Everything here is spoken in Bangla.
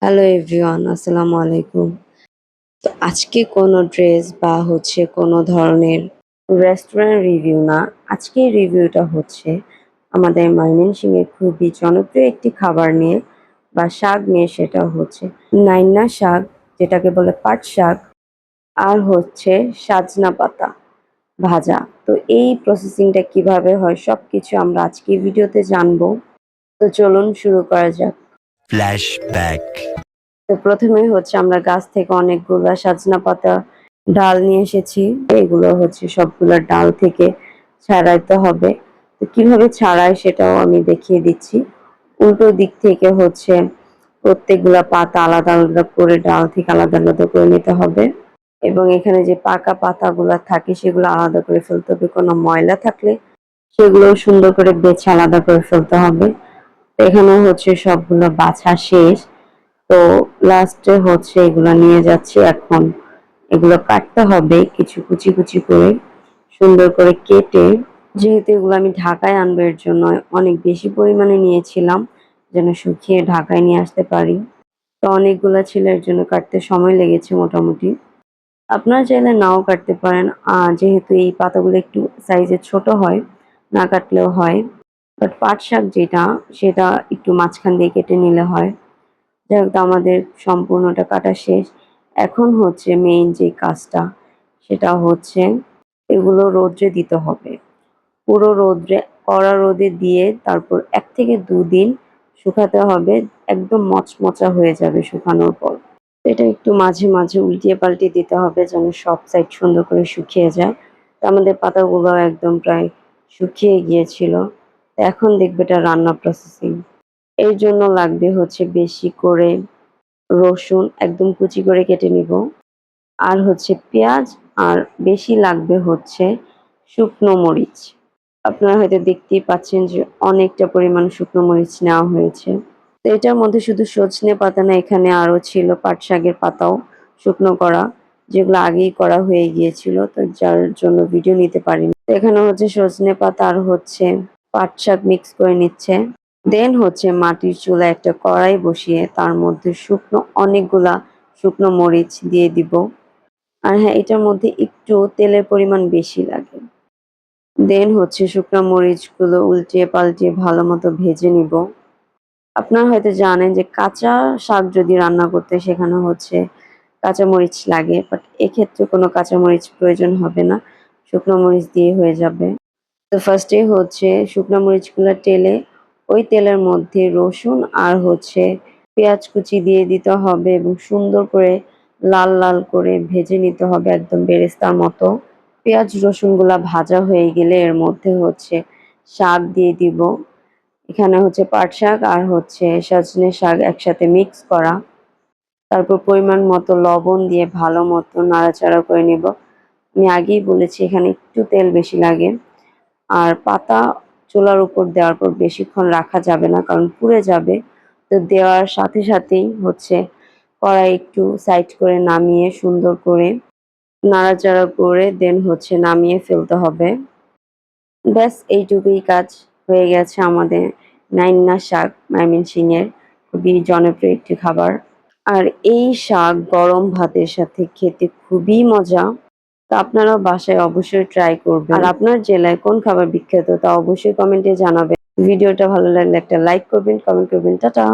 হ্যালো এভরিওয়ান, আসসালামু আলাইকুম। তো আজকে কোনো ড্রেস বা কোনো ধরনের রেস্টুরেন্ট রিভিউ না। আজকের রিভিউটা হচ্ছে আমাদের ময়মনসিংহের খুবই জনপ্রিয় একটি খাবার নিয়ে বা শাক নিয়ে, সেটা হচ্ছে নাইন্না শাক, যেটাকে বলে পাট শাক, আর হচ্ছে সাজনা পাতা ভাজা। তো এই প্রসেসিংটা কিভাবে হয় সবকিছু আমরা আজকের ভিডিওতে জানবো। তো চলুন শুরু করা যাক। ফ্ল্যাশব্যাক। তো প্রথমেই হচ্ছে আমরা গাছ থেকে অনেকগুলা সজনা পাতা ডাল নিয়ে এসেছি। এগুলো হচ্ছে সবগুলা ডাল থেকে ছাড়াইতে হবে। তো কিভাবে ছাড়াই সেটাও আমি দেখিয়ে দিচ্ছি। উল্টো দিক থেকে হচ্ছে প্রত্যেকগুলা পাতা আলাদা আলাদা করে ডাল থেকে আলাদা আলাদা করে নিতে হবে, এবং এখানে যে পাকা পাতাগুলা থাকে সেগুলো আলাদা করে ফেলতে হবে। কোনো ময়লা থাকলে সেগুলো সুন্দর করে বেছে আলাদা করে ফেলতে হবে। তো এখানে হচ্ছে সবগুলো বাছা শেষ। তো লাস্টে হচ্ছে এগুলো নিয়ে যাচ্ছি এখন। এগুলো কাটতে হবে কিছু কুচি কুচি করে, সুন্দর করে কেটে। যেহেতু এগুলো আমি ঢাকায় আনবো এর জন্য অনেক বেশি পরিমাণে নিয়েছিলাম, যেন শুকিয়ে ঢাকায় নিয়ে আসতে পারি। তো অনেকগুলা ছিল, এর জন্য কাটতে সময় লেগেছে মোটামুটি। আপনারা চাইলে নাও কাটতে পারেন, যেহেতু এই পাতাগুলো একটু সাইজে ছোট হয়, না কাটলেও হয়। বাট পাট শাক যেটা, সেটা একটু মাঝখান দিয়ে কেটে নিলে হয়। যাই হোক, আমাদের সম্পূর্ণটা কাটা শেষ। এখন হচ্ছে মেইন যে কাজটা, সেটা হচ্ছে এগুলো রৌদ্রে দিতে হবে। পুরো রৌদ্রে, কড়া রোদে দিয়ে তারপর ১ থেকে ২ দিন শুকাতে হবে। একদম মচমচা হয়ে যাবে শুকানোর পর। এটা একটু মাঝে মাঝে উল্টিয়ে পাল্টিয়ে দিতে হবে যেন সব সাইড সুন্দর করে শুকিয়ে যায়। তো আমাদের পাতাগুলো একদম প্রায় শুকিয়ে গিয়েছিল। তো এখন দেখবে এটা রান্না প্রসেসিং। এর জন্য লাগবে হচ্ছে বেশি করে রসুন একদম কুচি করে কেটে নিব, আর হচ্ছে পেঁয়াজ, আর বেশি লাগবে হচ্ছে শুকনো মরিচ। আপনারা হয়তো দেখতেই পাচ্ছেন যে অনেকটা পরিমাণ শুকনো মরিচ নেওয়া হয়েছে। তো এটার মধ্যে শুধু সজনে পাতা না, এখানে আরো ছিল পাট শাকের পাতাও শুকনো করা, যেগুলো আগেই করা হয়ে গিয়েছিল, তো যার জন্য ভিডিও নিতে পারিনি। তো এখানে হচ্ছে সজনে পাতা আর হচ্ছে পাট শাক মিক্স করে নিচ্ছে। দেন হচ্ছে মাটির চুলায় একটা কড়াই বসিয়ে তার মধ্যে অনেকগুলা শুকনো মরিচ দিয়ে দিব। আর হ্যাঁ, এটার মধ্যে একটু তেলের পরিমাণ বেশি লাগে। দেন হচ্ছে শুকনো মরিচগুলো উল্টিয়ে পাল্টিয়ে ভালো মতো ভেজে নিব। আপনারা হয়তো জানেন যে কাঁচা শাক যদি রান্না করতে, সেখানে হচ্ছে কাঁচা মরিচ লাগে, বাট এক্ষেত্রে কোনো কাঁচা মরিচ প্রয়োজন হবে না, শুকনো মরিচ দিয়ে হয়ে যাবে। তো ফার্স্টে হচ্ছে শুকনো মরিচগুলো টেলে ওই তেলের মধ্যে রসুন আর হচ্ছে পেঁয়াজ কুচি দিয়ে দিতে হবে, এবং সুন্দর করে লাল লাল করে ভেজে নিতে হবে একদম বেরেস্তার মতো। পেঁয়াজ রসুনগুলা ভাজা হয়ে গেলে এর মধ্যে হচ্ছে শাক দিয়ে দিব। এখানে হচ্ছে পাট শাক আর হচ্ছে সজনে শাক একসাথে মিক্স করা। তারপর পরিমাণ মতো লবণ দিয়ে ভালো মতো নাড়াচাড়া করে নিব। আমি আগেই বলেছি এখানে একটু তেল বেশি লাগে। আর পাতা চুলার উপর দেওয়ার পর বেশিক্ষণ রাখা যাবে না, কারণ পুড়ে যাবে। তো দেওয়ার সাথে সাথেই হচ্ছে কড়াই একটু সাইড করে নামিয়ে সুন্দর করে নাড়াচাড়া করে দেন হচ্ছে নামিয়ে ফেলতে হবে। ব্যাস এইটুকুই কাজ, হয়ে গেছে আমাদের নাইন্না শাক, ময়মনসিংহের খুবই জনপ্রিয় একটি খাবার। আর এই শাক গরম ভাতের সাথে খেতে খুবই মজা। তো আপনারাও বাসায় অবশ্যই ট্রাই করবেন। আর আপনার জেলায় কোন খাবার বিখ্যাত তা অবশ্যই কমেন্টে জানাবেন। ভিডিওটা ভালো লাগলে একটা লাইক করবেন, কমেন্ট করবেন। টাটা।